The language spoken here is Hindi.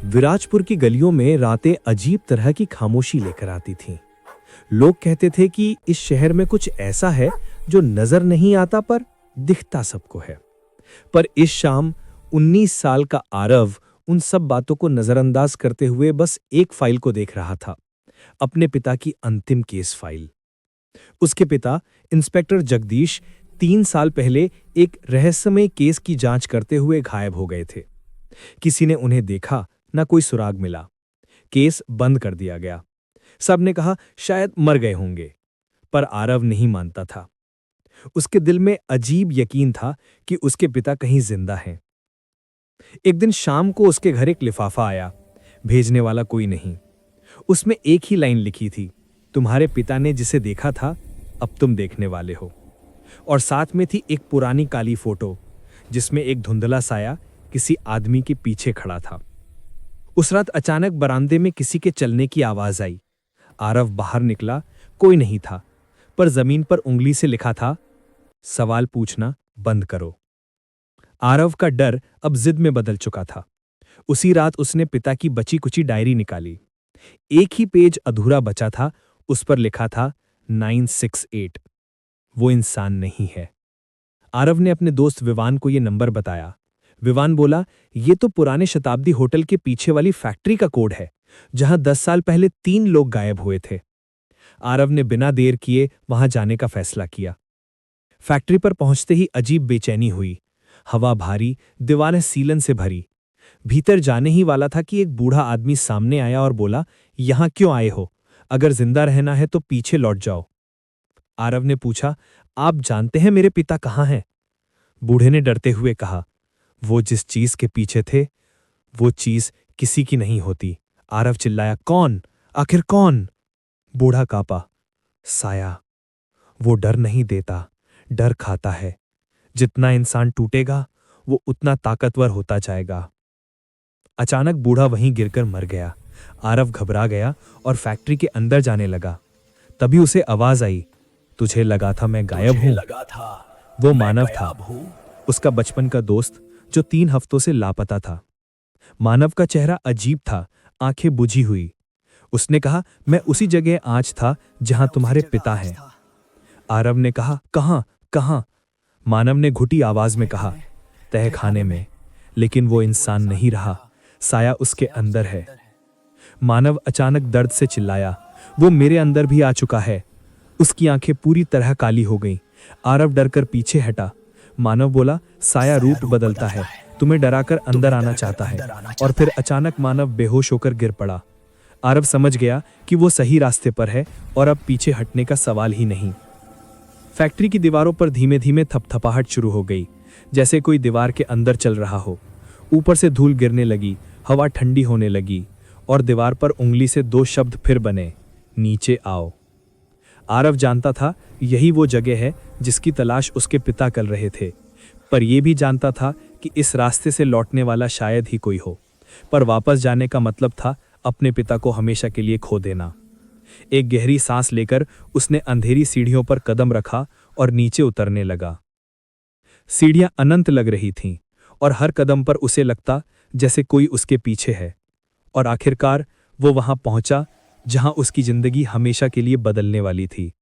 विराजपुर की गलियों में रातें अजीब तरह की खामोशी लेकर आती थीं। लोग कहते थे कि इस शहर में कुछ ऐसा है जो नजर नहीं आता पर दिखता सबको है। पर इस शाम 19 साल का आरव उन सब बातों को नजरअंदाज करते हुए बस एक फाइल को देख रहा था, अपने पिता की अंतिम केस फाइल। उसके पिता इंस्पेक्टर जगदीश 3 साल पहले एक रहस्यमय केस की जांच करते हुए गायब हो गए थे। किसी ने उन्हें देखा, ना कोई सुराग मिला। केस बंद कर दिया गया। सबने कहा शायद मर गए होंगे, पर आरव नहीं मानता था। उसके दिल में अजीब यकीन था कि उसके पिता कहीं जिंदा हैं। एक दिन शाम को उसके घर एक लिफाफा आया, भेजने वाला कोई नहीं। उसमें एक ही लाइन लिखी थी, तुम्हारे पिता ने जिसे देखा था अब तुम देखने वाले हो। और साथ में थी एक पुरानी काली फोटो जिसमें एक धुंधला साया किसी आदमी के पीछे खड़ा था। उस रात अचानक बरामदे में किसी के चलने की आवाज आई। आरव बाहर निकला, कोई नहीं था, पर जमीन पर उंगली से लिखा था, सवाल पूछना बंद करो। आरव का डर अब जिद में बदल चुका था। उसी रात उसने पिता की बची कुची डायरी निकाली। एक ही पेज अधूरा बचा था, उस पर लिखा था 968। वो इंसान नहीं है। आरव ने अपने दोस्त विवान को यह नंबर बताया। विवान बोला, ये तो पुराने शताब्दी होटल के पीछे वाली फैक्ट्री का कोड है, जहां 10 साल पहले 3 लोग गायब हुए थे। आरव ने बिना देर किए वहां जाने का फैसला किया। फैक्ट्री पर पहुंचते ही अजीब बेचैनी हुई। हवा भारी, दीवारें सीलन से भरी। भीतर जाने ही वाला था कि एक बूढ़ा आदमी सामने आया और बोला, यहां क्यों आए हो? अगर जिंदा रहना है तो पीछे लौट जाओ। आरव ने पूछा, आप जानते हैं मेरे पिता कहाँ हैं? बूढ़े ने डरते हुए कहा, वो जिस चीज के पीछे थे वो चीज किसी की नहीं होती। आरव चिल्लाया, कौन? आखिर कौन? बूढ़ा कांपा, साया। वो डर नहीं देता, डर खाता है। जितना इंसान टूटेगा वो उतना ताकतवर होता जाएगा। अचानक बूढ़ा वहीं गिरकर मर गया। आरव घबरा गया और फैक्ट्री के अंदर जाने लगा। तभी उसे आवाज आई, तुझे लगा था मैं गायब हूं। वो मानव था, उसका बचपन का दोस्त जो 3 हफ्तों से लापता था। मानव का चेहरा अजीब था, आंखें बुझी हुई। उसने कहा, मैं उसी जगह आज था जहां तुम्हारे पिता हैं। आरव ने कहा, कहां कहां? मानव ने घुटी आवाज में कहा, तहखाने में। लेकिन वो इंसान नहीं रहा, साया उसके अंदर है। मानव अचानक दर्द से चिल्लाया, वो मेरे अंदर भी आ चुका है। उसकी आंखें पूरी तरह काली हो गईं। आरव डरकर पीछे हटा। मानव बोला, साया रूप बदलता है, तुम्हें डराकर अंदर आना चाहता है। और फिर अचानक मानव बेहोश होकर गिर पड़ा। आरव समझ गया कि वो सही रास्ते पर है और अब पीछे हटने का सवाल ही नहीं। फैक्ट्री की दीवारों पर धीमे धीमे थपथपाहट शुरू हो गई, जैसे कोई दीवार के अंदर चल रहा हो। ऊपर से धूल गिरने लगी, हवा ठंडी होने लगी और दीवार पर उंगली से 2 शब्द फिर बने, नीचे आओ। आरव जानता था यही वो जगह है जिसकी तलाश उसके पिता कर रहे थे, पर यह भी जानता था कि इस रास्ते से लौटने वाला शायद ही कोई हो। पर वापस जाने का मतलब था अपने पिता को हमेशा के लिए खो देना। एक गहरी सांस लेकर उसने अंधेरी सीढ़ियों पर कदम रखा और नीचे उतरने लगा। सीढ़ियां अनंत लग रही थीं और हर कदम पर उसे लगता जैसे कोई उसके पीछे है। और आखिरकार वो वहां पहुंचा जहां उसकी जिंदगी हमेशा के लिए बदलने वाली थी।